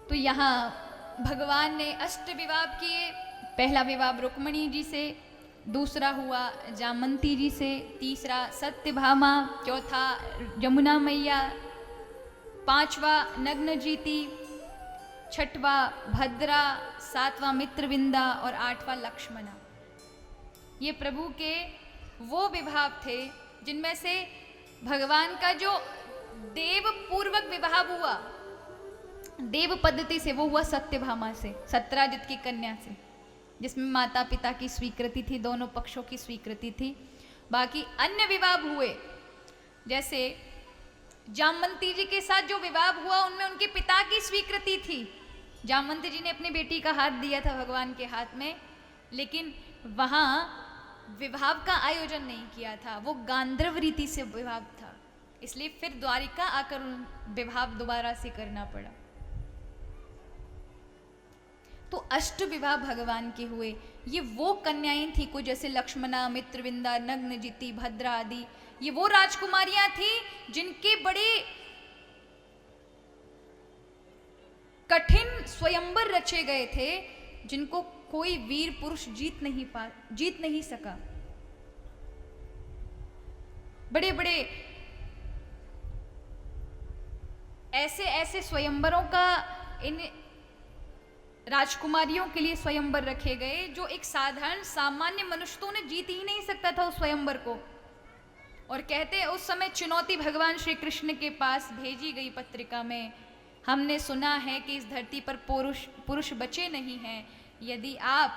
तो यहाँ भगवान ने अष्ट विवाह किए। पहला विवाह रुक्मिणी जी से, दूसरा हुआ जामंती जी से, तीसरा सत्यभामा, चौथा यमुना मैया, पांचवा नग्न जीती, छठवा भद्रा, सातवां मित्रविंदा और आठवां लक्ष्मणा। ये प्रभु के वो विवाह थे जिनमें से भगवान का जो देव पूर्वक विवाह हुआ, देव पद्धति से, वो हुआ सत्यभामा से, सत्राजित की कन्या से, जिसमें माता पिता की स्वीकृति थी, दोनों पक्षों की स्वीकृति थी। बाकी अन्य विवाह हुए, जैसे जामवंती जी के साथ जो विवाह हुआ उनमें उनके पिता की स्वीकृति थी। जामवंती जी ने अपनी बेटी का हाथ दिया था भगवान के हाथ में, लेकिन वहाँ विवाह का आयोजन नहीं किया था, वो गांधर्व रीति से विवाह था, इसलिए फिर द्वारिका आकर विवाह दोबारा से करना पड़ा। तो अष्ट विवाह भगवान के हुए। ये वो कन्याएं थी कुछ, जैसे लक्ष्मणा, मित्रविंदा, नग्नजिति, भद्रा आदि, ये वो राजकुमारियां थी जिनके बड़े कठिन स्वयंवर रचे गए थे, जिनको कोई वीर पुरुष जीत नहीं सका। बड़े बड़े ऐसे स्वयंवरों का इन राजकुमारियों के लिए स्वयंवर रखे गए, जो एक साधारण सामान्य मनुष्य तो उन्हें जीत ही नहीं सकता था उस स्वयंवर को। और कहते हैं उस समय चुनौती भगवान श्री कृष्ण के पास भेजी गई पत्रिका में, हमने सुना है कि इस धरती पर पुरुष बचे नहीं हैं, यदि आप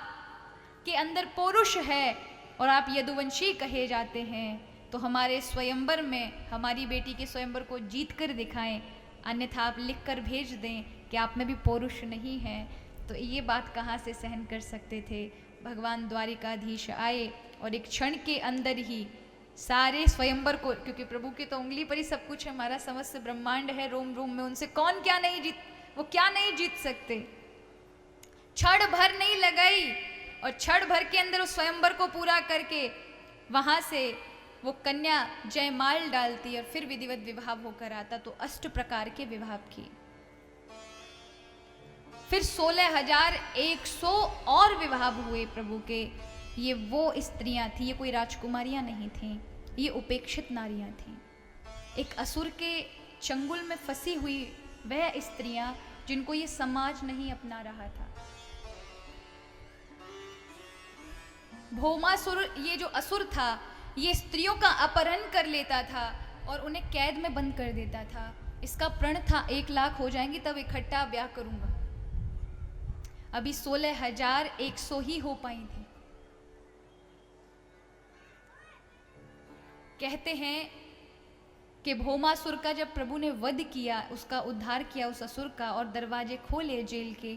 के अंदर पुरुष है और आप यदुवंशी कहे जाते हैं तो हमारे स्वयंवर में हमारी बेटी के स्वयंवर को जीत कर दिखाएं, अन्यथा आप लिख कर भेज दें कि आप में भी पुरुष नहीं है। तो ये बात कहाँ से सहन कर सकते थे। भगवान द्वारिकाधीश आए और एक क्षण के अंदर ही सारे स्वयंवर को, क्योंकि प्रभु की तो उंगली पर ही सब कुछ है, हमारा समस्त ब्रह्मांड है रोम रोम में, उनसे कौन क्या नहीं जीत सकते। क्षण भर नहीं लगाई और क्षण भर के अंदर उस स्वयंवर को पूरा करके वहां से वो कन्या जयमाल डालती और फिर विधिवत विवाह होकर आता। तो अष्ट प्रकार के विवाह किए। फिर 16,100 और विवाह हुए प्रभु के। ये वो स्त्रियां थी, ये कोई राजकुमारियां नहीं थीं, ये उपेक्षित नारियां थीं। एक असुर के चंगुल में फंसी हुई वह स्त्रियां जिनको ये समाज नहीं अपना रहा था। भौमासुर, ये जो असुर था, ये स्त्रियों का अपहरण कर लेता था और उन्हें कैद में बंद कर देता था। इसका प्रण था 1 लाख हो जाएंगी तब इकट्ठा ब्याह करूंगा। अभी 16,100 ही हो पाई थी। कहते हैं कि भौमासुर का जब प्रभु ने वध किया, उसका उद्धार किया उस असुर का, और दरवाजे खोले जेल के,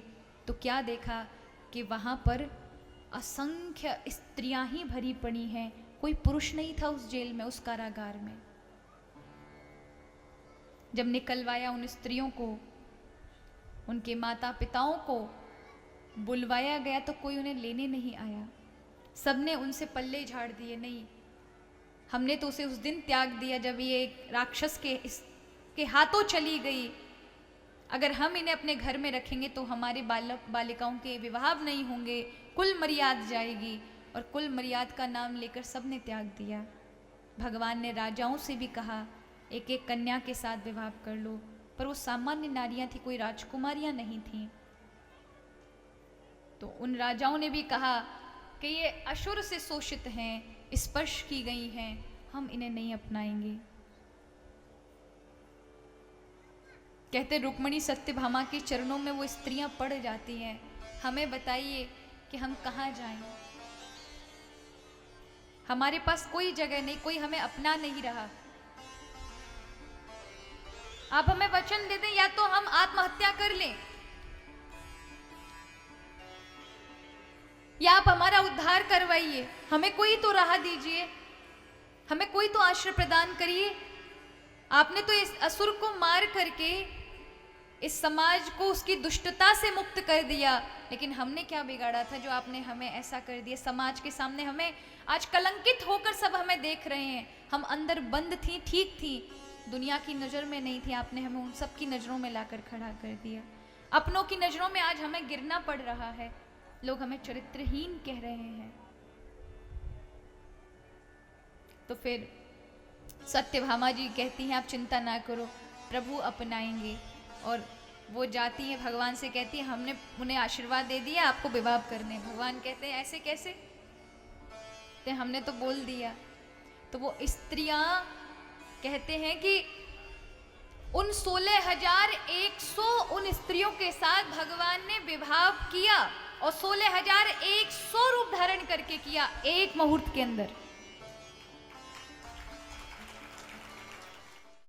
तो क्या देखा कि वहां पर असंख्य स्त्रियां ही भरी पड़ी हैं, कोई पुरुष नहीं था उस जेल में, उस कारागार में। जब निकलवाया उन स्त्रियों को, उनके माता पिताओं को बुलवाया गया तो कोई उन्हें लेने नहीं आया। सबने उनसे पल्ले झाड़ दिए, नहीं, हमने तो उसे उस दिन त्याग दिया जब ये एक राक्षस के हाथों चली गई। अगर हम इन्हें अपने घर में रखेंगे तो हमारे बालक बालिकाओं के विवाह नहीं होंगे, कुल मर्याद जाएगी। और कुल मर्याद का नाम लेकर सबने त्याग दिया। भगवान ने राजाओं से भी कहा एक एक कन्या के साथ विवाह कर लो, पर वो सामान्य नारियां थी, कोई राजकुमारियां नहीं थीं। तो उन राजाओं ने भी कहा कि ये असुर से शोषित हैं, स्पर्श की गई हैं, हम इन्हें नहीं अपनाएंगे। कहते रुक्मिणी सत्यभामा के चरणों में वो स्त्रियां पड़ जाती हैं, हमें बताइए कि हम कहाँ जाएं, हमारे पास कोई जगह नहीं, कोई हमें अपना नहीं रहा। आप हमें वचन दे दें, या तो हम आत्महत्या कर लें, या आप हमारा उद्धार करवाइए, हमें कोई तो राह दीजिए, हमें कोई तो आश्रय प्रदान करिए। आपने तो इस असुर को मार करके इस समाज को उसकी दुष्टता से मुक्त कर दिया। लेकिन हमने क्या बिगाड़ा था जो आपने हमें ऐसा कर दिया? समाज के सामने हमें आज कलंकित होकर सब हमें देख रहे हैं। हम अंदर बंद थी, ठीक थी, दुनिया की नज़र में नहीं थी, आपने हमें उन सब की नज़रों में लाकर खड़ा कर दिया। अपनों की नज़रों में आज हमें गिरना पड़ रहा है, लोग हमें चरित्रहीन कह रहे हैं। तो फिर सत्यभामा जी कहती हैं आप चिंता ना करो, प्रभु अपनाएंगे। और वो जाती है भगवान से, कहती है हमने उन्हें आशीर्वाद दे दिया आपको विवाह करने। भगवान कहते हैं ऐसे कैसे? तो हमने तो बोल दिया। तो वो स्त्रियां कहते हैं कि उन 16,100 उन स्त्रियों के साथ भगवान ने विवाह किया और 16,100 रूप धारण करके किया एक मुहूर्त के अंदर।